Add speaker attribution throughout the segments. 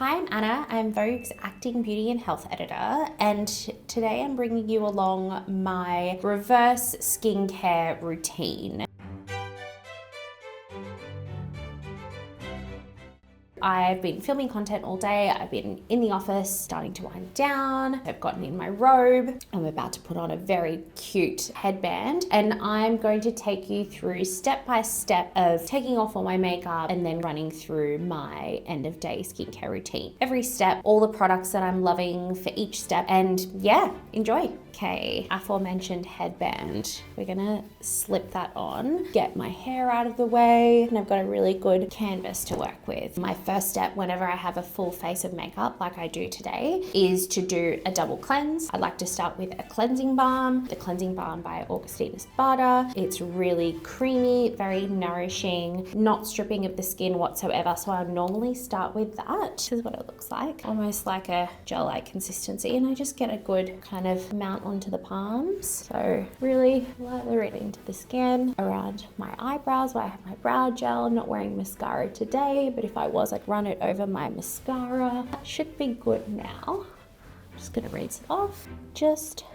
Speaker 1: Hi, I'm Anna. I'm Vogue's Acting, Beauty and Health Editor, and today I'm bringing you along my reverse skincare routine. I've been filming content all day. I've been in the office starting to wind down. I've gotten in my robe. I'm about to put on a very cute headband, and I'm going to take you through step by step of taking off all my makeup and then running through my end of day skincare routine. Every step, all the products that I'm loving for each step, and yeah, enjoy. Okay, aforementioned headband. We're gonna slip that on, get my hair out of the way, and I've got a really good canvas to work with. My first step whenever I have a full face of makeup like I do today is to do a double cleanse. I like to start with a cleansing balm, the cleansing balm by Eksouzian-Cavadas. It's really creamy, very nourishing, not stripping of the skin whatsoever, so I normally start with that. This is what it looks like, almost like a gel-like consistency, and I just get a good kind of amount onto the palms. So really lather it into the skin around my eyebrows where I have my brow gel. I'm not wearing mascara today, but if I was, I'd run it over my mascara. That should be good now. I'm just gonna rinse it off. Just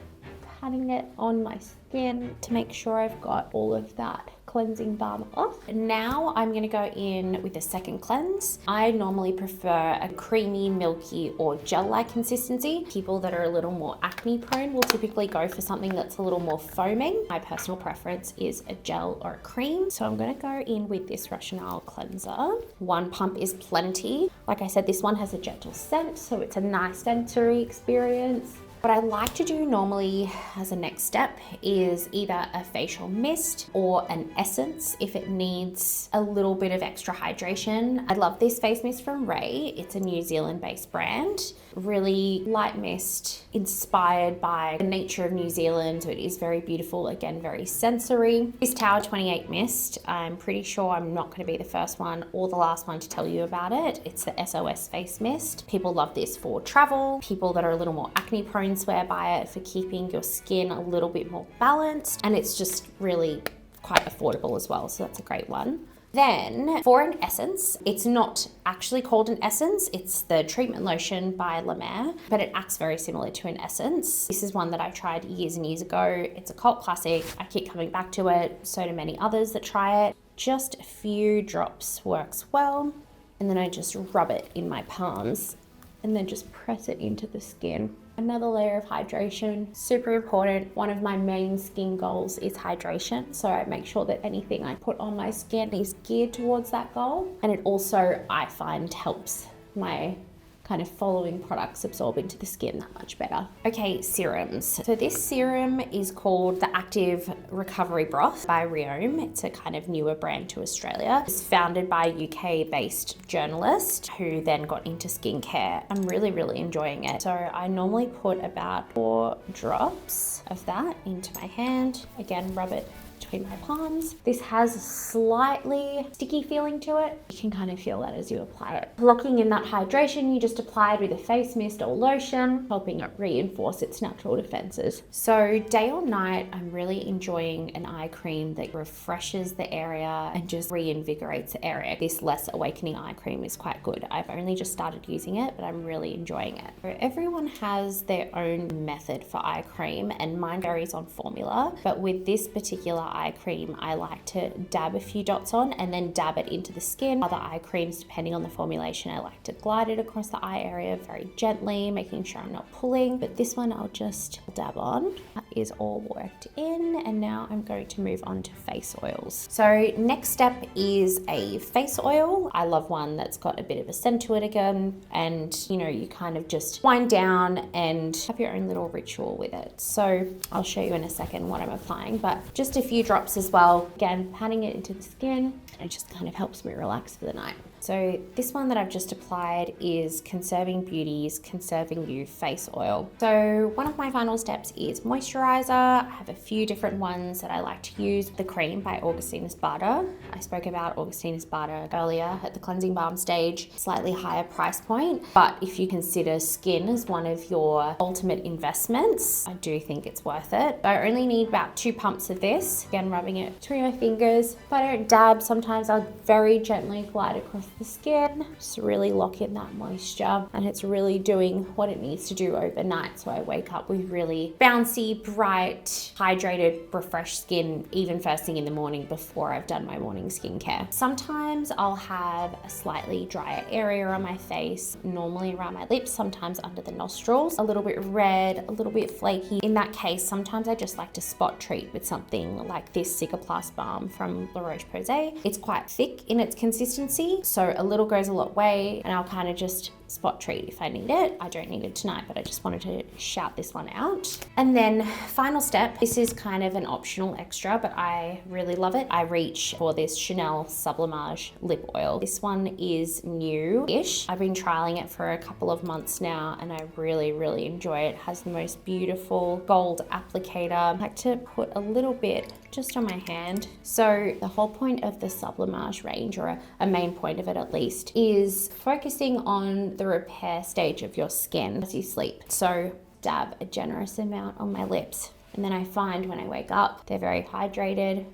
Speaker 1: patting it on my skin to make sure I've got all of that cleansing balm off. Now I'm going to go in with a second cleanse. I normally prefer a creamy, milky or gel-like consistency. People that are a little more acne prone will typically go for something that's a little more foaming. My personal preference is a gel or a cream. So I'm going to go in with this Rationale cleanser. One pump is plenty. Like I said, this one has a gentle scent, so it's a nice sensory experience. What I like to do normally as a next step is either a facial mist or an essence if it needs a little bit of extra hydration. I love this face mist from Ray. It's a New Zealand based brand. Really light mist inspired by the nature of New Zealand, so it is very beautiful, again very sensory. This Tower 28 mist, I'm pretty sure I'm not going to be the first one or the last one to tell you about it. It's the SOS face mist. People love this for travel. People that are a little more acne prone swear by it for keeping your skin a little bit more balanced, and it's just really quite affordable as well, so that's a great one. Then for an essence, it's not actually called an essence, it's the treatment lotion by La Mer, but it acts very similar to an essence. This is one that I tried years and years ago. It's a cult classic. I keep coming back to it, so do many others that try it. Just a few drops works well, and then I just rub it in my palms and then just press it into the skin. Another layer of hydration, super important. One of my main skin goals is hydration, so I make sure that anything I put on my skin is geared towards that goal. And it also, I find, helps my kind of following products absorb into the skin that much better. Okay, serums. So this serum is called the Active Recovery Broth by Riome. It's a kind of newer brand to Australia. It's founded by a UK-based journalist who then got into skincare. I'm really enjoying it. So I normally put about 4 drops of that into my hand. Again, rub it between my palms. This has a slightly sticky feeling to it. You can kind of feel that as you apply it. Locking in that hydration, you just apply it with a face mist or lotion, helping it reinforce its natural defenses. So day or night, I'm really enjoying an eye cream that refreshes the area and just reinvigorates the area. This Less Awakening eye cream is quite good. I've only just started using it, but I'm really enjoying it. So everyone has their own method for eye cream, and mine varies on formula, but with this particular eye cream, I like to dab a few dots on and then dab it into the skin. Other eye creams, depending on the formulation, I like to glide it across the eye area very gently, making sure I'm not pulling. But this one, I'll just dab on. That is all worked in, and now I'm going to move on to face oils. So next step is a face oil. I love one that's got a bit of a scent to it again, and you know, you kind of just wind down and have your own little ritual with it. So I'll show you in a second what I'm applying, but just a few drops as well. Again, patting it into the skin, and it just kind of helps me relax for the night. So this one that I've just applied is Conserving Beauty's Conserving You Face Oil. So one of my final steps is moisturizer. I have a few different ones that I like to use. The cream by Eksouzian-Cavadas. I spoke about Eksouzian-Cavadas earlier at the cleansing balm stage. Slightly higher price point, but if you consider skin as one of your ultimate investments, I do think it's worth it. I only need about 2 pumps of this. Again, rubbing it between my fingers. If I don't dab, sometimes I'll very gently glide across the skin, just really lock in that moisture, and it's really doing what it needs to do overnight. So I wake up with really bouncy, bright, hydrated, refreshed skin, even first thing in the morning before I've done my morning skincare. Sometimes I'll have a slightly drier area on my face, normally around my lips, sometimes under the nostrils, a little bit red, a little bit flaky. In that case, sometimes I just like to spot treat with something like this Cicaplast balm from La Roche-Posay. It's quite thick in its consistency, so a little goes a long way, and I'll kind of just spot treat if I need it. I don't need it tonight, but I just wanted to shout this one out. And then final step, this is kind of an optional extra, but I really love it. I reach for this Chanel Sublimage lip oil. This one is new-ish. I've been trialing it for a couple of months now, and I really, really enjoy it. It has the most beautiful gold applicator. I like to put a little bit just on my hand. So the whole point of the Sublimage range, or a main point of it at least, is focusing on the repair stage of your skin as you sleep. So dab a generous amount on my lips, and then I find when I wake up, they're very hydrated,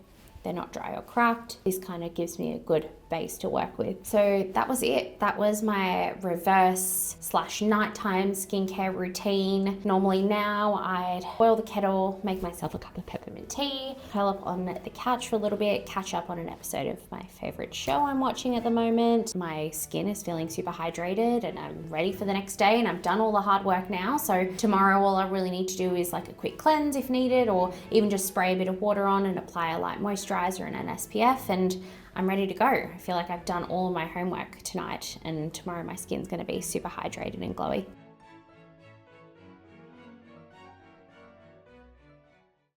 Speaker 1: they're not dry or cracked. This kind of gives me a good base to work with. So that was it. That was my reverse/nighttime skincare routine. Normally now I'd boil the kettle, make myself a cup of peppermint tea, curl up on the couch for a little bit, catch up on an episode of my favorite show I'm watching at the moment. My skin is feeling super hydrated and I'm ready for the next day, and I've done all the hard work now. So tomorrow all I really need to do is like a quick cleanse if needed, or even just spray a bit of water on and apply a light moisturizer and an SPF, and I'm ready to go. I feel like I've done all of my homework tonight, and tomorrow my skin's gonna be super hydrated and glowy.